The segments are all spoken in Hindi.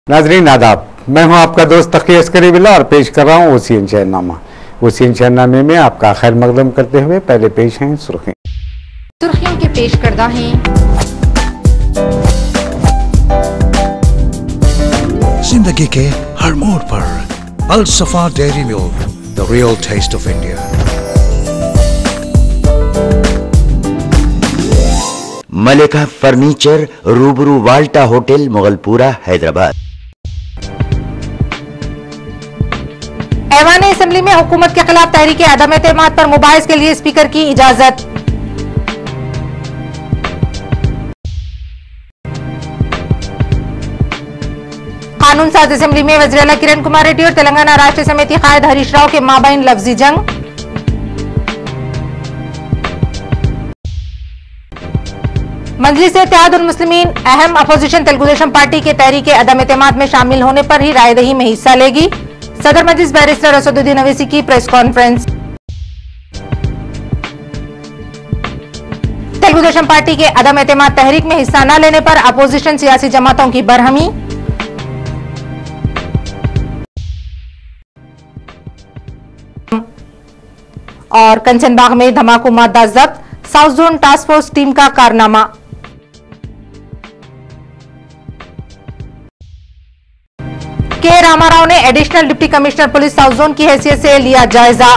नाजरीन आदाब, मैं हूं आपका दोस्त तकी अस्करी बिल्ला और पेश कर रहा हूं ओसीएन शहरनामा। ओसीएन शहरनामे में आपका खैर मकदम करते हुए पहले पेश हैं सुर्खियों के पेश करदा हैं। जिंदगी के हर मोड़ पर Al Safa dairy milk, the real taste of India. Malika furniture, रूबरू वाल्टा होटल, मुगलपुरा, हैदराबाद। ऐवान असेंबली में हुकूमत के खिलाफ तहरीक अदम एतमाद पर मुबाहिस के लिए स्पीकर की इजाजत। कानून साज असेंबली में वज़ीर आला किरण कुमार रेड्डी और तेलंगाना राष्ट्र समिति कायद हरीश राव के माबैन लफ्जी जंग। मजलिस इत्तेहादुल मुस्लिमीन अहम अपोजिशन तेलुगु देशम पार्टी के तहरीक अदम एतमाद में शामिल होने पर ही रायदही में हिस्सा लेगी। सदर मजलिस बैरिस्टर असदुद्दीन अवैसी की press conference. Telugu Desam party के अदम एतमाद तहरीक में हिस्सा न लेने पर अपोजिशन सियासी जमातों की बरहमी। और कंचनबाग में धमाकू मादा जब्त, south zone task force team का कारनामा। के रामाराव ने additional deputy commissioner police south zone की हैसियत से लिया जायजा।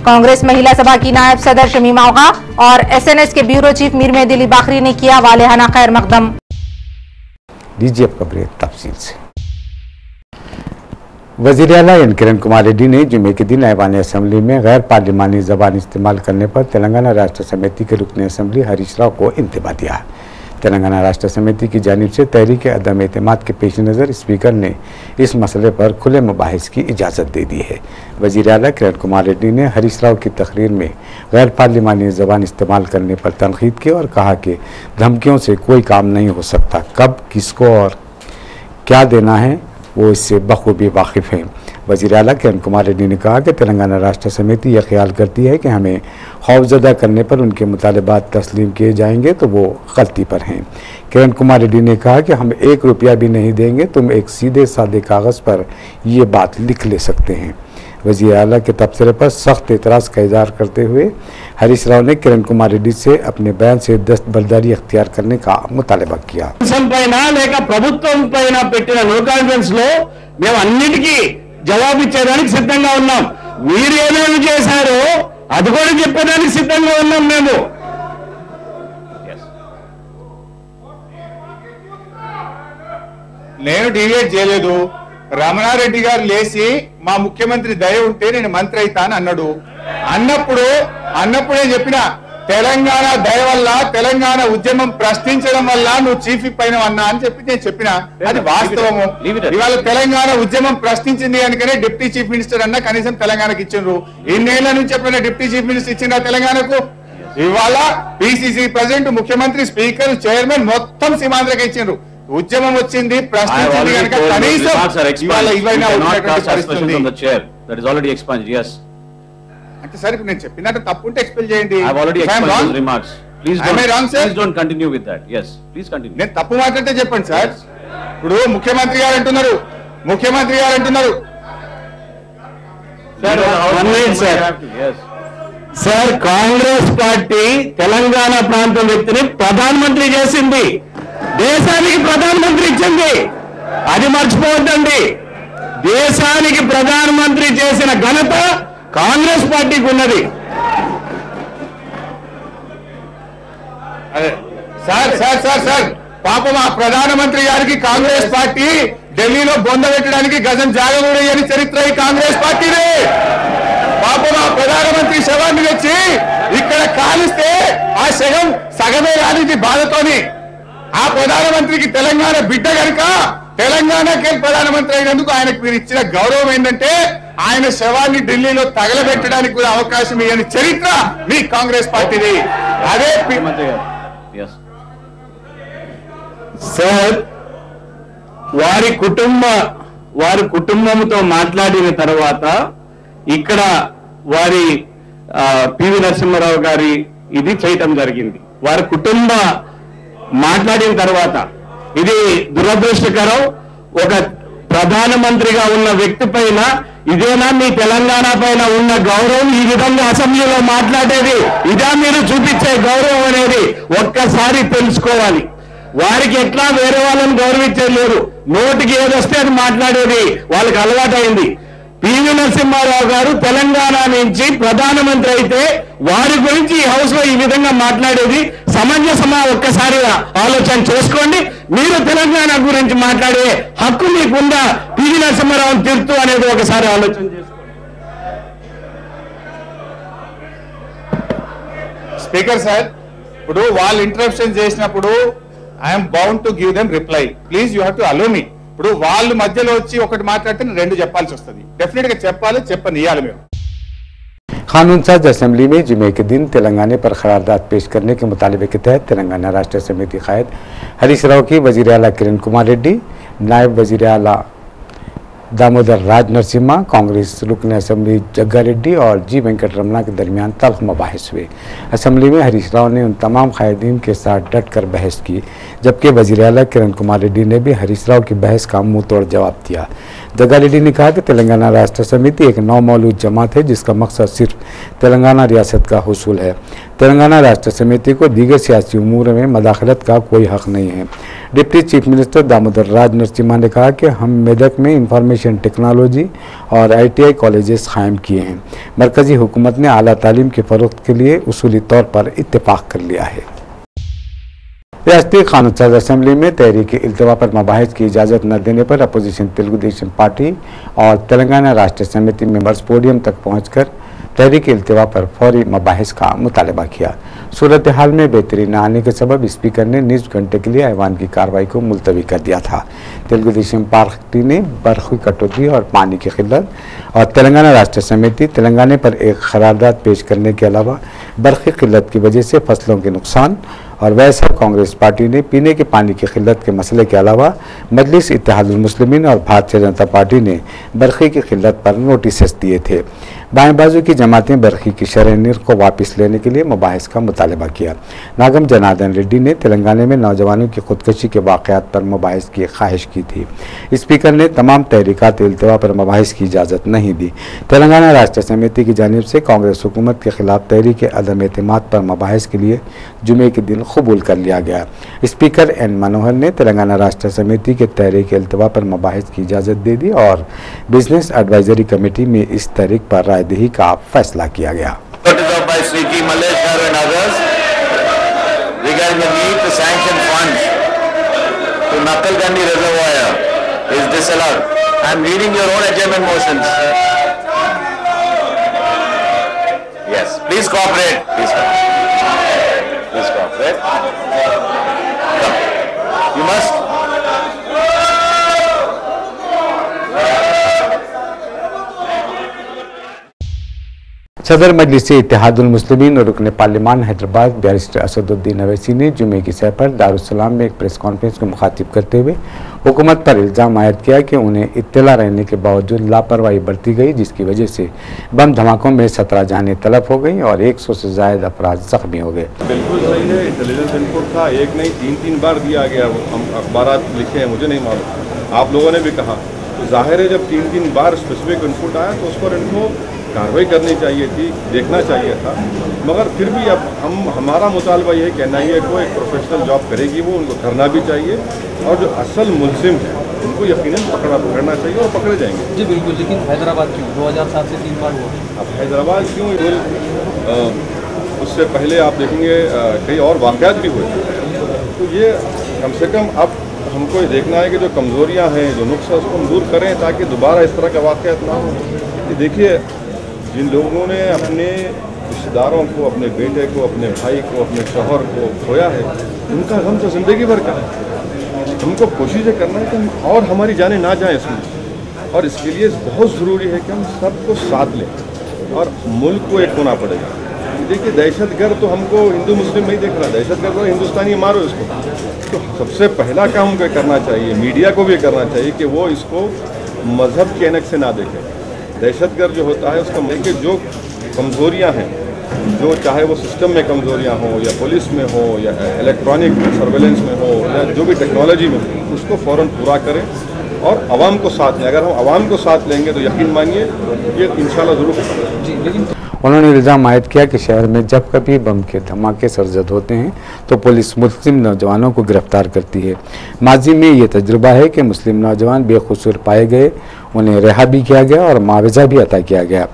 कांग्रेस महिला सभा की नायब सदर शमीमा आगा और एसएनएस के ब्यूरो चीफ मीर मेहदी अली बाकरी ने किया वालेहाना खैर मकदम। लीजिए अब खबरें तफसील से। वज़ीर आला किरण कुमार रेड्डी ने जुमे के दिन ऐवान असेंबली में गैर पार्लिमानी जबान इस्तेमाल करने पर तेलंगाना राष्ट्र समिति के रुकन असेंबली हरीश राव को इंतबा दिया। तेलंगाना राष्ट्र समिति की जानिब से तहरीक अदम एतमाद के पेश नज़र स्पीकर ने इस मसले पर खुले मुबाहिस की इजाज़त दे दी है। वज़ीर आला किरण कुमार रेड्डी ने हरीश राव की तकरीर में गैर पार्लिमानी ज़बान इस्तेमाल करने पर तनकीद की और कहा कि धमकियों से कोई काम नहीं हो सकता, कब किसको और क्या देना है वो इससे बखूबी वाकिफ़ हैं। वज़ीर आला किरण कुमार रेड्डी ने कहा कि तेलंगाना राष्ट्र समिति यह ख्याल करती है कि हमें खौफजदा करने पर उनके मुतालबात तस्लीम किए जाएंगे तो वो गलती पर हैं। किरण कुमार रेड्डी ने कहा कि हम 1 रुपया भी नहीं देंगे, तुम एक सीधे सादे कागज़ पर ये बात लिख ले सकते हैं। वज़ीर आला के तबसरे पर सख्त एतराज़ का इज़हार करते हुए हरीश राव ने किरण कुमार रेड्डी से अपने बयान से दस्तबरदारी अख्तियार करने का मुतालबा किया। జవాబు ఇచ్చేదానికి సిద్ధంగా ఉన్నాం. మీరు ఏమేమి చేశారో అది కూడా చెప్పేదానికి సిద్ధంగా ఉన్నాం మేము. నేను డివేట్ చేయలేదు. రమణారెడ్డి గారు లేచి మా ముఖ్యమంత్రి దయ ఉంటే నేను మంత్రి అవుతాను అన్నాడు. అన్నప్పుడే చెప్పిన తెలంగాణ దయ వల్ల తెలంగాణ ఉద్యమం ప్రశ్నించడం వల్ల నువ్వు చీఫ్ విప్ అయినవన్నా అని నేను చెప్పిన అది వాస్తవము. ఇవాళ తెలంగాణ ఉద్యమం ప్రశ్నించింది కనుకనే డిప్యూటీ చీఫ్ మినిస్టర్ అన్న కనీసం తెలంగాణకి ఇచ్చిండ్రు. ఇన్నేళ్ల నుంచి ఎప్పుడైనా డిప్యూటీ చీఫ్ మినిస్టర్ ఇచ్చిండ్రా తెలంగాణకు? ఇవాళ పిసిసి ప్రెసిడెంట్, ముఖ్యమంత్రి, స్పీకర్, చైర్మన్ మొత్తం సీమాంధ్రకి ఇచ్చిండ్రు. ఉద్యమం వచ్చింది, ప్రశ్నించింది కనుక కనీసం ఇవాళ ఇవైనా అంటే సరే నేను చెప్పినట్టు తప్పు ఉంటే ఎక్స్ప్లెయిన్ చేయండి. నేను తప్పు మాట్లాడితే చెప్పండి సార్. ఇప్పుడు ముఖ్యమంత్రి గారు అంటున్నారు సార్ కాంగ్రెస్ పార్టీ తెలంగాణ ప్రాంతం వ్యక్తిని ప్రధానమంత్రి చేసింది, దేశానికి ప్రధానమంత్రి ఇచ్చింది, అది మర్చిపోవద్దండి. దేశానికి ప్రధానమంత్రి చేసిన ఘనత కాంగ్రెస్ పార్టీకి ఉన్నది. సార్ పాపం ఆ ప్రధానమంత్రి గారికి కాంగ్రెస్ పార్టీ ఢిల్లీలో బొంద పెట్టడానికి గజం జాగ కూడా ఇయ్యని చరిత్ర ఈ కాంగ్రెస్ పార్టీదే. పాపం ఆ ప్రధానమంత్రి శవాన్ని తెచ్చి ఇక్కడ కాలిస్తే ఆ శవం సగమే రానిది బాధతోని. ఆ ప్రధానమంత్రికి తెలంగాణ బిడ్డ కనుక తెలంగాణకే ప్రధానమంత్రి అయినందుకు ఆయనకు మీరు ఇచ్చిన గౌరవం ఏంటంటే ఆయన శవాన్ని ఢిల్లీలో తగలబెట్టడానికి కూడా అవకాశం ఇవ్వని చరిత్ర మీ కాంగ్రెస్ పార్టీది. అదే సార్ వారి కుటుంబంతో మాట్లాడిన తర్వాత ఇక్కడ వారి పివి నరసింహారావు గారి ఇది చేయటం జరిగింది. వారి కుటుంబ మాట్లాడిన తర్వాత ఇది దురదృష్టకరం. ఒక ప్రధానమంత్రిగా ఉన్న వ్యక్తి పైన ఇదేనా మీ తెలంగాణ పైన ఉన్న గౌరవం? ఈ విధంగా అసెంబ్లీలో మాట్లాడేది ఇదా మీరు చూపించే గౌరవం అనేది ఒక్కసారి తెలుసుకోవాలి. వారికి ఎట్లా వేరే వాళ్ళని గౌరవించేది లేదు, నోటికి ఏదొస్తే అది మాట్లాడేది వాళ్ళకి అలవాటైంది. పివి నరసింహారావు గారు తెలంగాణ నుంచి ప్రధానమంత్రి అయితే వారి గురించి ఈ హౌస్ లో ఈ విధంగా మాట్లాడేది సమంజసమా? ఒక్కసారిగా ఆలోచన చేసుకోండి. మీరు తెలంగాణ గురించి మాట్లాడే హక్కు మీకుందా? పివి నరసింహారావుని తిరుతూ అనేది ఒకసారి ఆలోచన చేసుకోండి. స్పీకర్ సార్, ఇప్పుడు వాళ్ళు ఇంటరప్షన్ చేసినప్పుడు I'm bound to give them reply. Please you have to allow me. ఇప్పుడు వాళ్ళు మధ్యలో వచ్చి ఒకటి మాట్లాడితే నేను రెండు చెప్పాల్సి వస్తుంది. డెఫినెట్ గా చెప్పాలి, చెప్పనియాలి మేము. कानून साज असेंबली में जुमे के दिन तेलंगाना पर करारदाद पेश करने के मुतालबे के तहत तेलंगाना राष्ट्र समिति कायद हरीश राव की वजीर आला किरण कुमार रेड्डी, नायब वजीर आला दामोदर राज नरसिम्हा, कांग्रेस रुकन असेंबली जग्गा रेड्डी और जी वेंकट रमना के दरमियान तल्ख मबाहिस हुए। असेंबली में हरीश राव ने उन तमाम कायदीन के साथ डट कर बहस की, जबकि वजीर आला किरण कुमार रेड्डी ने भी हरीश राव की बहस का मुंह तोड़ जवाब दिया। जग्गा रेड्डी ने कहा कि तेलंगाना राष्ट्र समिति एक नौमौलूद जमात है जिसका मकसद सिर्फ तेलंगाना रियासत का हुसूल है। तेलंगाना राष्ट्र समिति को दीगर सियासी उमूर में मदाखलत का कोई हक नहीं है। डिप्टी चीफ मिनिस्टर दामोदर राज नरसिम्हा ने कहा कि हम मेदक में इंफॉर्मेशन टेक्नोलॉजी और ITI कॉलेजेस कायम किए हैं। मरकजी हुकूमत ने आला तालीम के फरोख्त के लिए उसूली तौर पर इत्तेफाक कर लिया है। रियासती कानून साज असेंबली में तहरीक इल्तिवा पर मबाहिस की इजाज़त न देने पर अपोजिशन तेलुगु देशम पार्टी और तेलंगाना राष्ट्र समिति मेंबर्स पोडियम तक पहुंचकर तहरीक इल्तिवा पर फौरी मबाहिस का मुतालबा किया। सूरत हाल में बेहतरी न आने के सबब स्पीकर ने निस्फ घंटे के लिए ऐवान की कार्रवाई को मुलतवी कर दिया था। तेलुगु देशम पार्टी ने बरखी कटौती और पानी की किल्लत और तेलंगाना राष्ट्र समिति तेलंगाना पर एक करारदाद पेश करने के अलावा बरखी किल्लत की वजह से फसलों के नुकसान और वैसा कांग्रेस पार्टी ने पीने के पानी की किल्लत के मसले के अलावा मजलिस इत्तेहादुल मुस्लिमीन और भारतीय जनता पार्टी ने बरखी की किल्लत पर नोटिस दिए थे। बाएं बाजू की जमातें बरखी की शरह निर्ख को वापस लेने के लिए मुबाहिस का मुतालबा किया। नागम जनार्दन रेड्डी ने तेलंगाना में नौजवानों की खुदकशी के वाक़यात पर मुबाहिस की ख्वाहिश की थी। स्पीकर ने तमाम तहरीकात इल्तिवा पर मुबाहिस की इजाज़त नहीं दी। तेलंगाना राष्ट्र समिति की जानिब से कांग्रेस हुकूमत के खिलाफ तहरीक अदम एतमाद पर मुबाहिस के लिए जुमे के दिन कबूल कर लिया गया। स्पीकर एन मनोहर ने तेलंगाना राष्ट्र समिति के तहरीक इल्तिवा पर मुबाहिस की इजाज़त दे दी और बिजनेस एडवाइजरी कमेटी में इस तहरीक पर रायदही का फैसला किया गया। Please cooperate. Please cooperate. You must. सदर मजलिस इत्तेहादुल मुस्लिमीन और रुकन पार्लिमान हैदराबाद बैरिस्टर असदुद्दीन अवैसी ने जुमे की सह पर दारुस्सलाम में एक प्रेस कॉन्फ्रेंस को मुखातिब करते हुए हुकूमत पर इल्ज़ाम आयद किया कि उन्हें इत्तला रहने के बावजूद लापरवाही बरती गई, जिसकी वजह से बम धमाकों में 17 जानें तलब हो गईं और 100 से ज़ायद अफराद जख्मी हो गए। बिल्कुल सही है, इंटेलिजेंस इनपुट था, एक नहीं 3 बार दिया गया। हम अखबारात लिखे हैं, मुझे नहीं मालूम, आप लोगों ने भी कहा। तो जाहिर है जब 3 बार स्पेसिफिक इनपुट आया तो उस पर इनको कार्रवाई करनी चाहिए थी, देखना चाहिए था। मगर फिर भी अब हमारा मुतालबा ये है कि NIA को एक प्रोफेशनल जॉब करेगी, वो उनको करना भी चाहिए और जो असल मुल्जिम है उनको यकीनन पकड़ना चाहिए और पकड़े जाएंगे। जी बिल्कुल, लेकिन हैदराबाद क्यों 2007 से 3 बार हुआ? अब हैदराबाद क्यों, उससे पहले आप देखेंगे कई और वाक़यात भी हुए। तो ये कम से कम अब हमको ये देखना है कि जो कमज़ोरियाँ हैं, जो नुक्स है, उसको हम दूर करें ताकि दोबारा इस तरह का वाक़यात ना हो। देखिए, जिन लोगों ने अपने रिश्तेदारों को, अपने बेटे को, अपने भाई को, अपने शौहर को खोया है, उनका गम तो ज़िंदगी भर का है। हमको कोशिश करना है कि हम और हमारी जानें ना जाएं इसमें, और इसके लिए बहुत ज़रूरी है कि हम सबको साथ लें और मुल्क को एक होना पड़ेगा। देखिए, दहशतगर्द तो हमको हिंदू मुस्लिम नहीं देख रहा, दहशतगर्द तो हिंदुस्तानी मारो इसको। तो सबसे पहला काम हमको करना चाहिए, मीडिया को भी करना चाहिए कि वो इसको मज़हब के ऐनक से ना देखें। दहशतगर्द जो होता है उसका देखिए, जो कमज़ोरियाँ हैं, जो चाहे वो सिस्टम में कमज़ोरियाँ हों या पुलिस में हो या इलेक्ट्रॉनिक सर्वेलेंस में हो या जो भी टेक्नोलॉजी में हो, उसको फ़ौरन पूरा करें और आवाम को साथ लें। अगर हम आवाम को साथ लेंगे तो यकीन मानिए ये इंशाल्लाह ज़रूर होगा। जी, लेकिन उन्होंने इल्ज़ाम आयद किया कि शहर में जब कभी बम के धमाके सरजद होते हैं तो पुलिस मुस्लिम नौजवानों को गिरफ्तार करती है। माजी में ये तजुर्बा है कि मुस्लिम नौजवान बेकसूर पाए गए, उन्हें रिहा भी किया गया और मुआवजा भी अता किया गया।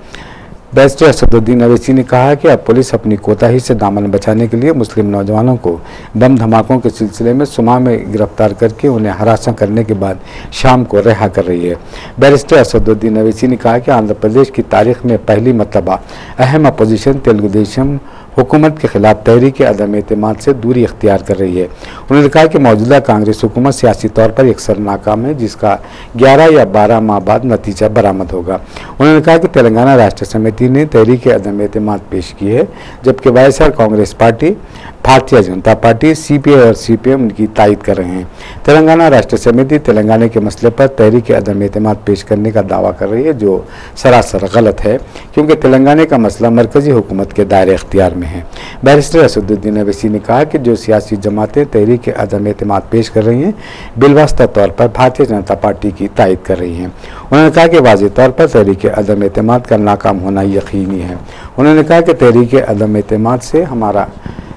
बैरिस्टर असदुद्दीन अवैसी ने कहा कि अब पुलिस अपनी कोताही से दामन बचाने के लिए मुस्लिम नौजवानों को बम धमाकों के सिलसिले में सुमाह में गिरफ्तार करके उन्हें हरासा करने के बाद शाम को रिहा कर रही है। बैरिस्टर असदुद्दीन अवैसी ने कहा कि आंध्र प्रदेश की तारीख में पहली मरतबा अहम अपोजिशन तेलुगु देशम हुकूमत के खिलाफ तहरीक अदम एतमाद से दूरी इख्तियार कर रही है। उन्होंने कहा कि मौजूदा कांग्रेस हुकूमत सियासी तौर पर यकसर नाकाम है, जिसका 11 या 12 माह बाद नतीजा बरामद होगा। उन्होंने कहा कि तेलंगाना राष्ट्र समिति ने तहरीक अदम एतमाद पेश की है, जबकि YSR Congress party, Bharatiya Janata party, CPI और सीपीएम उनकी तायद कर रहे हैं। तेलंगाना राष्ट्र समिति तेलंगाना के मसले पर तहरीक अदम एतमाद पेश करने का दावा कर रही है, जो सरासर गलत है, क्योंकि तेलंगाना का मसला मरकजी हुकूमत के दायरे इख्तियार में है। बैरिस्टर असदुद्दीन अवैसी ने कहा कि जो सियासी जमातें तहरीक अदम एतमाद पेश कर रही हैं, बिलवास्ता तौर पर भारतीय जनता पार्टी की तायद कर रही हैं। उन्होंने कहा कि वाज़ेह तौर पर तहरीक अदम एतमाद का नाकाम होना यकीनी है। उन्होंने कहा कि तहरीक अदम एतमाद से हमारा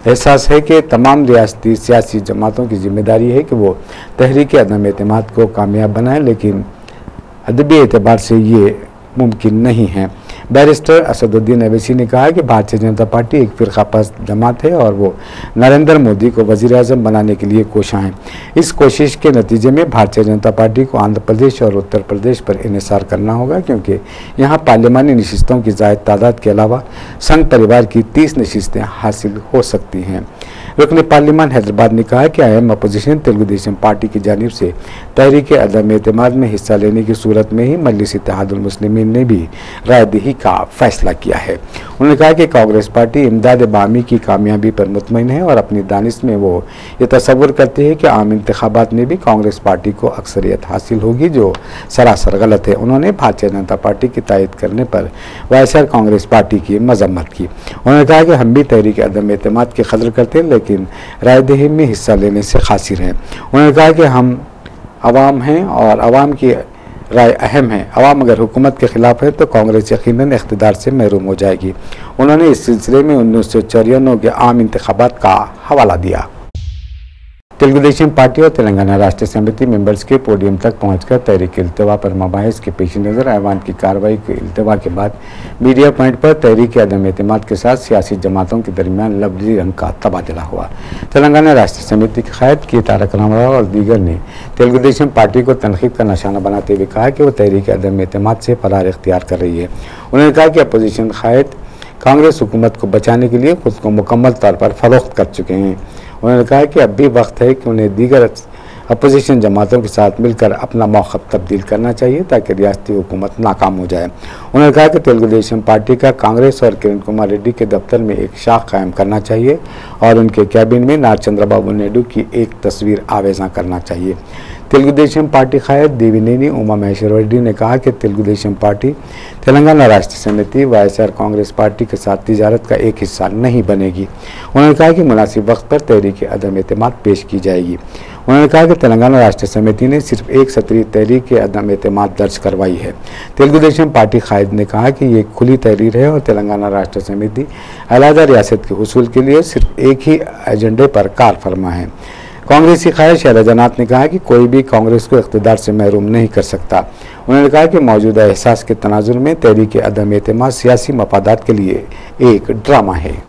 एहसास है कि तमाम रियासती सियासी जमातों की जिम्मेदारी है कि वो तहरीक अदम एतमाद को कामयाब बनाएं, लेकिन अदबी एतबार से ये मुमकिन नहीं है। बैरिस्टर असदुद्दीन अवैसी ने कहा कि भारतीय जनता पार्टी एक फ़िरक़ापरस्त जमात है और वो नरेंद्र मोदी को वज़ीर-ए-आज़म बनाने के लिए कोशां है। इस कोशिश के नतीजे में भारतीय जनता पार्टी को आंध्र प्रदेश और उत्तर प्रदेश पर इन्हिसार करना होगा, क्योंकि यहाँ पार्लिमानी नशिस्तों की ज़ायद तादाद के अलावा संघ परिवार की 30 नशिस्तें हासिल हो सकती हैं। रुकन पार्लिमान हैदराबाद ने कहा कि अहम अपोजिशन तेलुगु देशम पार्टी की जानिब से तहरीक अदम एतमाद में हिस्सा लेने की सूरत में ही मजलिस इत्तेहादुल मुस्लिमीन ने भी रायदही का फैसला किया है। उन्होंने कहा कि कांग्रेस पार्टी इमदाद बामी की कामयाबी पर मुतमईन है और अपनी दानिश में वो ये तसव्वुर करती है कि आम इंतखाबात में भी कांग्रेस पार्टी को अक्सरियत हासिल होगी, जो सरासर गलत है। उन्होंने भारतीय जनता पार्टी की तायद करने पर वाईएसआर कांग्रेस पार्टी की मजम्मत की। उन्होंने कहा कि हम भी तहरीक अदम एतमाद की कदर करते हैं, लेकिन रायदही में हिस्सा लेने से खासिर हैं। उन्होंने कहा कि हम अवाम हैं और अवाम की राय अहम है। अवाम अगर हुकूमत के खिलाफ है तो कांग्रेस यकीनन इख्तिदार से महरूम हो जाएगी। उन्होंने इस सिलसिले में 1994 के आम इंतखाबात का हवाला दिया। तेलुगु देशम पार्टी और तेलंगाना राष्ट्र समिति मेंबर्स के पोडियम तक पहुंचकर तहरीक इल्तिवा पर मबाहिस के पेश नज़र ऐवान की कार्रवाई के इल्तिवा के बाद मीडिया पॉइंट पर तहरीक अदम एतमाद के साथ सियासी जमातों के दरमियान लफ्ज़ी रंग का तबादला हुआ। तेलंगाना राष्ट्र समिति के क़ायद के तारक रामाराव और दीगर ने तेलुगु देशम पार्टी को तनकीद का निशाना बनाते हुए कहा कि वो तहरीक अदम एतमाद से फरार इख्तियार कर रही है। उन्होंने कहा कि अपोजिशन क़ायद कांग्रेस हुकूमत को बचाने के लिए खुद को मुकम्मल तौर पर फ़रोख्त कर चुके हैं। उन्होंने कहा कि अब भी वक्त है कि उन्हें दीगर अपोजिशन जमातों के साथ मिलकर अपना मौक़िफ़ तब्दील करना चाहिए ताकि रियासती हुकूमत नाकाम हो जाए। उन्होंने कहा कि तेलुगु देशम पार्टी का कांग्रेस और किरण कुमार रेड्डी के दफ्तर में एक शाख कायम करना चाहिए और उनके कैबिन में नार चंद्रबाबू नायडू की एक तस्वीर आवेज़ा करना चाहिए। तेलुगु देशम पार्टी क़ायद देविनेनी उमा महेश्वर रेड्डी ने कहा कि तेलुगु देशम पार्टी तेलंगाना राष्ट्र समिति वाईएसआर कांग्रेस पार्टी के साथ तिजारत का एक हिस्सा नहीं बनेगी। उन्होंने कहा कि मुनासिब वक्त पर तहरीक अदम एतमाद पेश की जाएगी। उन्होंने कहा कि तेलंगाना राष्ट्र समिति ने सिर्फ एक सत्री तहरीक अदम एतमाद दर्ज करवाई है। तेलुगु देशम पार्टी क़ायद ने कहा कि ये खुली तहरीर है और तेलंगाना राष्ट्र समिति अलहदा रियासत के हुसूल के लिए सिर्फ एक ही एजेंडे पर कार फरमा है। कांग्रेसी क़ायद शैला जन्नात ने कहा कि कोई भी कांग्रेस को इख्तिदार से महरूम नहीं कर सकता। उन्होंने कहा कि मौजूदा एहसास के तनाजुर में तहरीक अदम एतमाद सियासी मफादात के लिए एक ड्रामा है।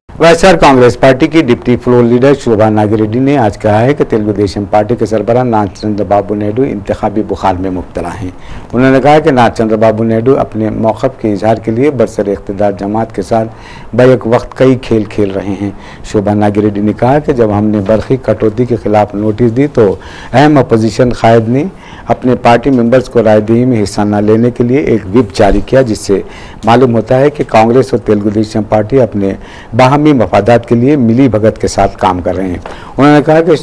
वाईएसआर कांग्रेस पार्टी की डिप्टी फ्लोर लीडर शोभा नागिरेड्डी ने आज कहा है कि तेलुगु देशम पार्टी के सरबराह नार चंद्रबाबू नायडू इंतखाबी बुखार में मुब्तला हैं। उन्होंने कहा कि नार चंद्रबाबू नायडू अपने मौक़िफ़ के इजहार के लिए बरसर इख्तिदार जमात के साथ बैक वक्त कई खेल खेल रहे हैं। शोभा नागिरेड्डी ने कहा कि जब हमने बरक़ी कटौती के खिलाफ नोटिस दी तो अहम अपोजिशन क़ायद ने अपने पार्टी मेंबर्स को रायदही में हिस्सा न लेने के लिए एक व्हिप जारी किया, जिससे मालूम होता है कि कांग्रेस और तेलुगु देशम पार्टी अपने बाहमी मफादात के लिए मिली भगत के साथ काम कर रहे हैं। उन्होंने कहा कि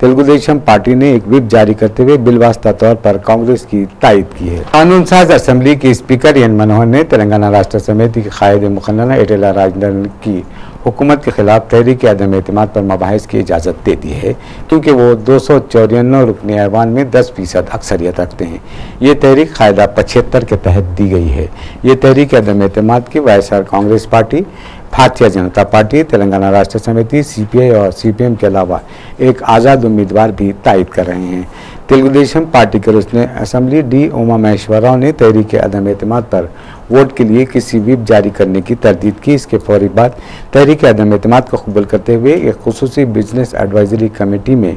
तेलुगु देशम पार्टी ने एक व्हिप जारी करते हुए बिलवास्ता तौर पर कांग्रेस की तायद की है। कानून साज असम्बली के स्पीकर एन मनोहर ने तेलंगाना राष्ट्र समिति के क़ायद मुखन्ना एटेला राजेंद्रन की हुकूमत के खिलाफ तहरीक अदम एतमाद पर मबाहिस की इजाज़त दे दी है, क्योंकि वो 294 रुकनी ऐवान में 10% अक्सरियत रखते हैं। ये तहरीक कायदा 75 के तहत दी गई है। ये तहरीक अदम एतमाद की YSR Congress party, Bharatiya Janata party, Telangana राष्ट्र समिति, CPI और CPM के अलावा एक आज़ाद उम्मीदवार भी तायद कर रहे हैं। तेलुगुदेशम पार्टी के रुकने असम्बली D. उमा महेश्वर राव ने तहरीक अदम एतमाद पर वोट के लिए किसी व्हिप जारी करने की तरदीद की। इसके फौरी बाद तहरीक अदम एतमाद को कबूल करते हुए एक खुसूसी बिजनेस एडवाइजरी कमेटी में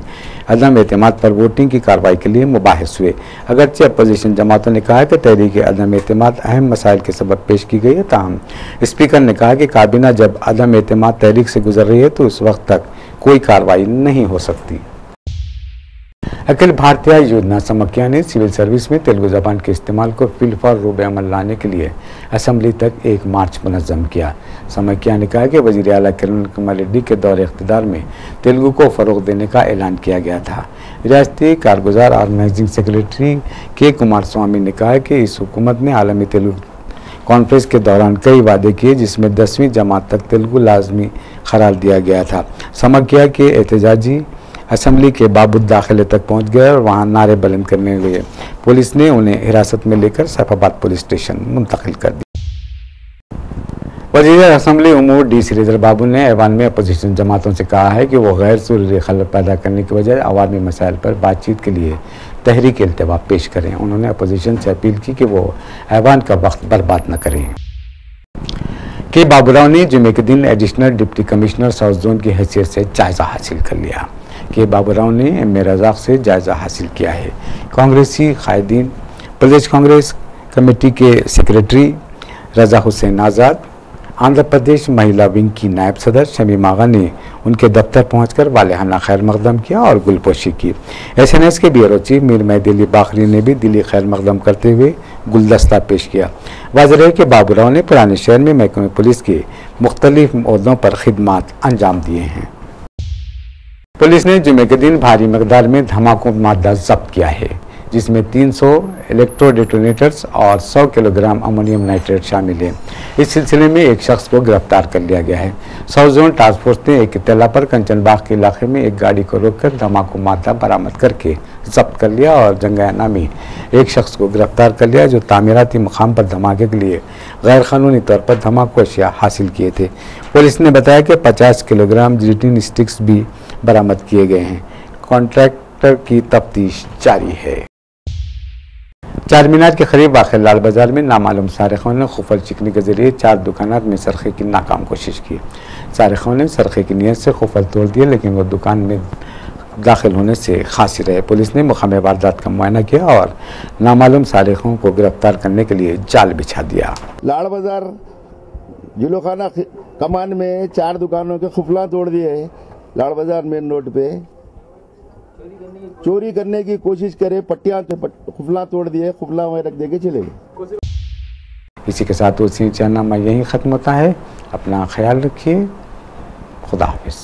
अदम एतमाद पर वोटिंग की कार्रवाई के लिए मुबाहिस हुए। अगरचे अपोजिशन जमातों ने कहा कि तहरीक अदम एतमाद अहम मसाइल के सबब पेश की गई है, ताहम स्पीकर ने कहा कि काबीना जब अदम एतमाद तहरीक से गुजर रही है तो उस वक्त तक कोई कार्रवाई नहीं हो सकती। अखिल भारतीय योजना समख्या ने सिविल सर्विस में तेलुगु जबान के इस्तेमाल को फिलफार रूब अमल लाने के लिए असम्बली तक एक मार्च मुनज़्ज़म किया। समख्या ने कहा कि वज़ीर आला किरण कुमार रेड्डी के दौर इख्तिदार में तेलुगु को फ़रोग़ देने का ऐलान किया गया था। रियासती कारगुजार ऑर्गेनाइजिंग सेक्रेटरी के कुमार स्वामी ने कहा कि इस हुकूमत ने आलमी तेलुगु कॉन्फ्रेंस के दौरान कई वादे किए, जिसमें 10वीं जमात तक तेलुगु लाजमी करार दिया गया था। समख्या के एहतजाजी असम्बली के बाबूद दाखिले तक पहुंच गए और वहां नारे बुलंद करने लगे। पुलिस ने उन्हें हिरासत में लेकर सैफाबाद पुलिस स्टेशन मुंतकिल कर दिया। वज़ीर असम्बली उमूर D. श्रीधर बाबू ने ऐवान में अपोजिशन जमातों से कहा है कि वो गैर ज़रूरी खलल पैदा करने के बजाय अवामी मसाइल पर बातचीत के लिए तहरीक इल्तवा पेश करें। उन्होंने अपोजिशन से अपील की कि वो ऐवान का वक्त बर्बाद न करें। के बाबूराव ने जुमे के दिन additional deputy commissioner south zone की हैसियत से जायज़ा हासिल कर लिया। के बाबूराव ने M. रज़ाक से जायज़ा हासिल किया है। कांग्रेसी कायदीन प्रदेश कांग्रेस कमेटी के सेक्रेटरी रज़ा हुसैन आज़ाद, आंध्र प्रदेश महिला विंग की नायब सदर शमीम आगा ने उनके दफ्तर पहुंचकर वालिहाना खैर मकदम किया और गुलपोशी की। SNS के ब्यूरो चीफ मीर मेहदी अली बाखरी ने भी दिली खैर मकदम करते हुए गुलदस्ता पेश किया। वाज़ेह है कि बाबूराव ने पुराने शहर में महकमे पुलिस के मुख्तलिफ ओहदों पर खिदमात अंजाम दिए हैं। पुलिस ने जुमे के दिन भारी मकदार में धमाकू मादा जब्त किया है, जिसमें 300 इलेक्ट्रो डेटोनेटर्स और 100 किलोग्राम अमोनियम नाइट्रेट शामिल है। इस सिलसिले में एक शख्स को गिरफ्तार कर लिया गया है। साउथ जोन टास्क फोर्स ने एक इत्तला पर कंचनबाग के इलाके में एक गाड़ी को रोककर धमाकू मादा बरामद करके जब्त कर लिया और जंगायाना में एक शख्स को गिरफ्तार कर लिया जो तामीराती मुकाम पर धमाके के लिए गैर कानूनी तौर पर धमाकू अशिया हासिल किए थे। पुलिस ने बताया कि 50 किलोग्राम जिलेटिन स्टिक्स भी बरामद किए गए हैं। कॉन्ट्रैक्टर की तफ्तीश जारी है। चारमीनार के करीब वाक़ लाल बाजार में नामालूम सारिकों ने खुफल चिकनी के जरिए 4 दुकानात में सरखे की नाकाम कोशिश की। सारिकों ने सरखे की नीयत से खुफल तोड़ दिए, लेकिन वो दुकान में दाखिल होने से खासी रहे। पुलिस ने मुकामी वारदात का मुआयना किया और नामालूम सारिकों को गिरफ्तार करने के लिए जाल बिछा दिया। लाल बाजार जुलोखाना कमान में 4 दुकानों के खुफला तोड़ दिए। लाल बाजार मेन रोड पे चोरी करने की कोशिश करे, पट्टियां खुफला तोड़ दिए, खुफला वहीं रख देके चले गए। इसी के साथ चैनल यहीं खत्म होता है। अपना ख्याल रखिए। खुदा हाफिज।